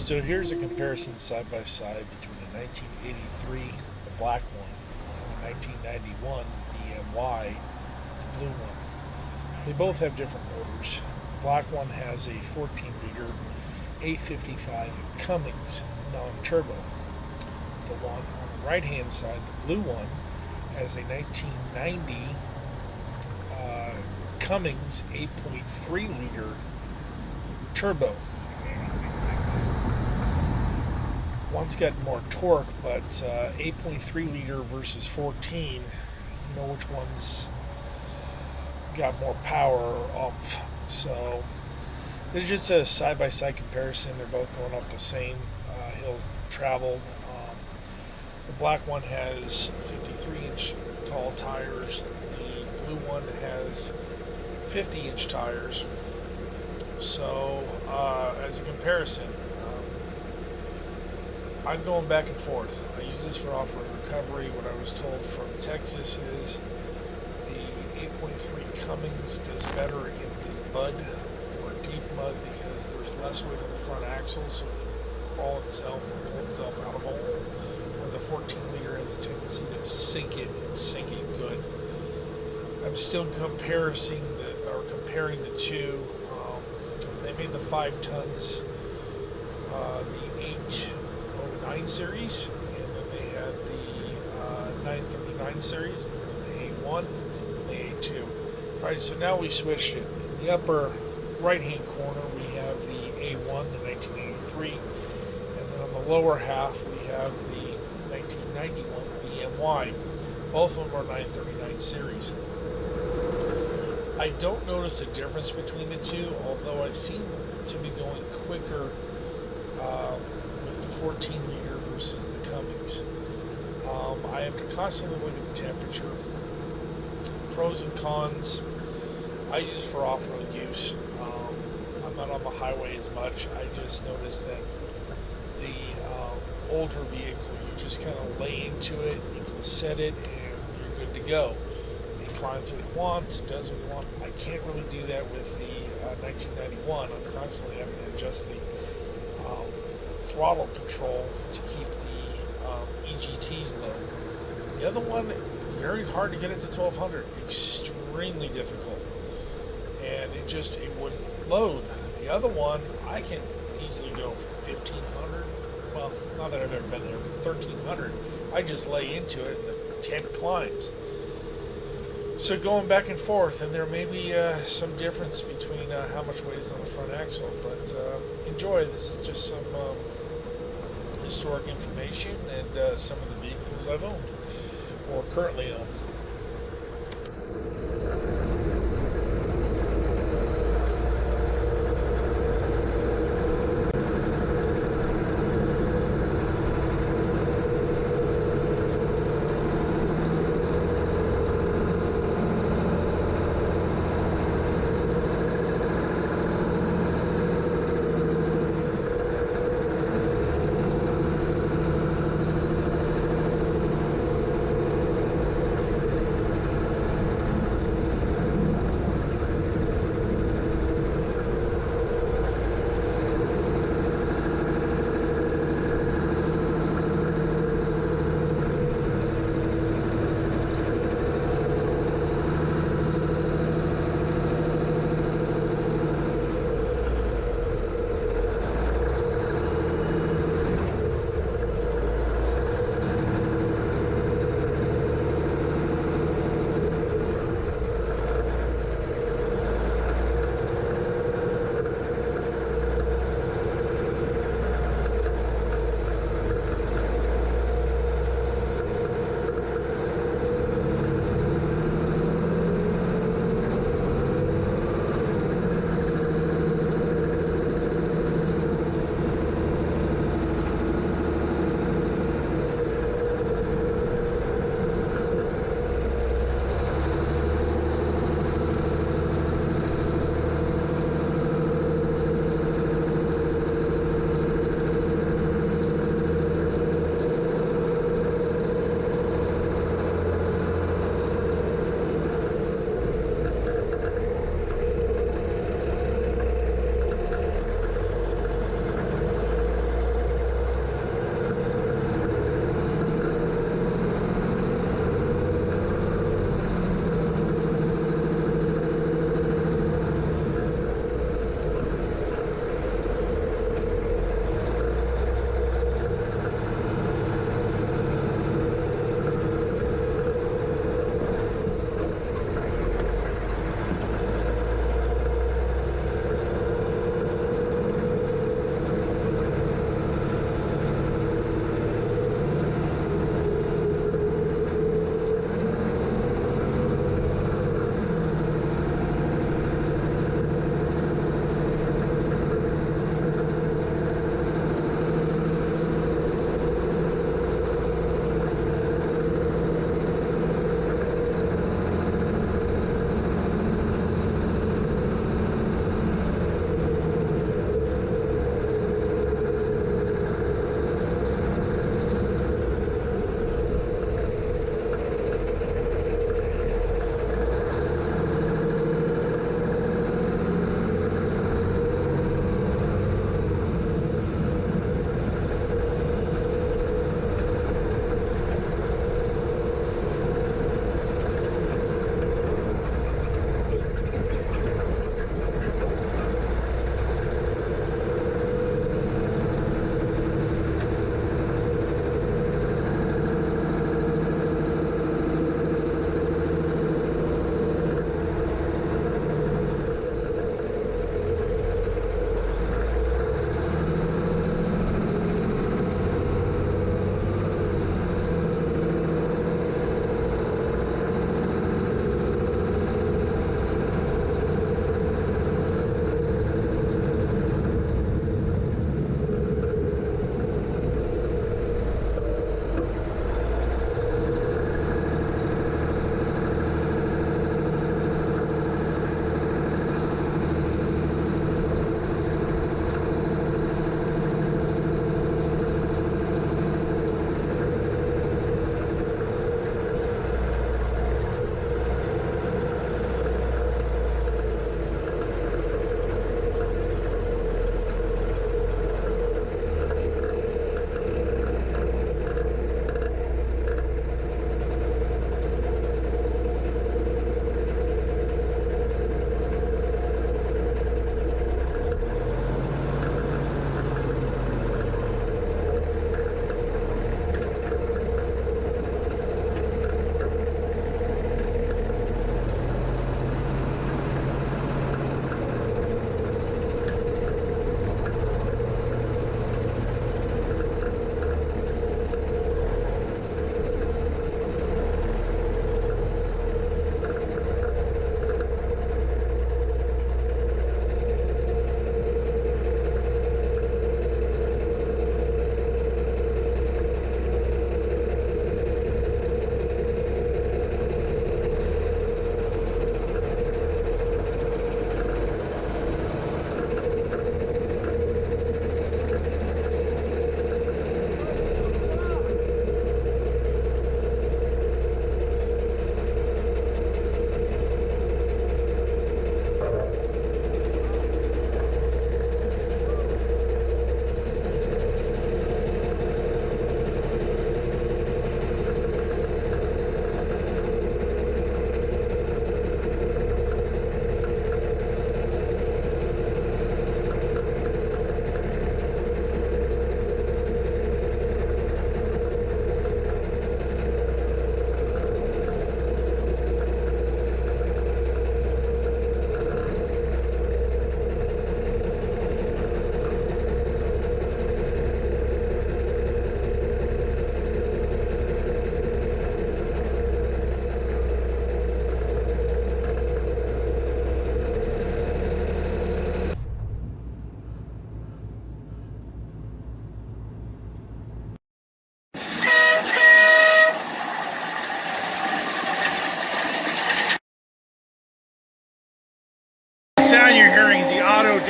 So here's a comparison side by side between the 1983, the black one, and the 1991 BMY, the blue one. They both have different motors. The black one has a 14-liter 855 Cummins non-turbo. The one on the right-hand side, the blue one, has a 1990 Cummins 8.3-liter turbo. One's got more torque, but 8.3 liter versus 14, you know which one's got more power oomph. So there's just a side by side comparison. They're both going up the same hill traveled. The black one has 53-inch tall tires. The blue one has 50-inch tires. So as a comparison, I'm going back and forth. I use this for off-road recovery. What I was told from Texas is the 8.3 Cummins does better in the mud or deep mud because there's less weight on the front axle, so it can crawl itself or pull itself out of a hole. Where the 14-liter has a tendency to sink it and sink it good. I'm still comparing the two. They made the 5 tons, the 809 series, and then they had the 939 series, the A1, and the A2. Alright, so now we switched it. In the upper right-hand corner, we have the A1, the 1983, and then on the lower half, we have the 1991 BMY. Both of them are 939 series. I don't notice a difference between the two, although I seem to be going quicker with the 14-liter versus the Cummins. I have to constantly look at the temperature. Pros and cons. I use it for off-road use. I'm not on the highway as much. I just noticed that the older vehicle, you just kind of lay into it, you can set it, and you're good to go. Climbs what it wants, it does what it wants. I can't really do that with the 1991. I'm constantly having to adjust the throttle control to keep the EGTs low. The other one, very hard to get it to 1200, extremely difficult, and it wouldn't load. The other one, I can easily go 1500. Well, not that I've ever been there, but 1300. I just lay into it, and the tent climbs. So going back and forth, and there may be some difference between how much weight is on the front axle, but enjoy. This is just some historic information and some of the vehicles I've owned or currently own.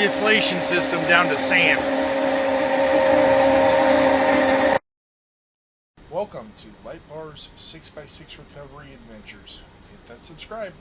deflation system down to sand. Welcome to Light Bar's 6x6 Recovery Adventures. Hit that subscribe.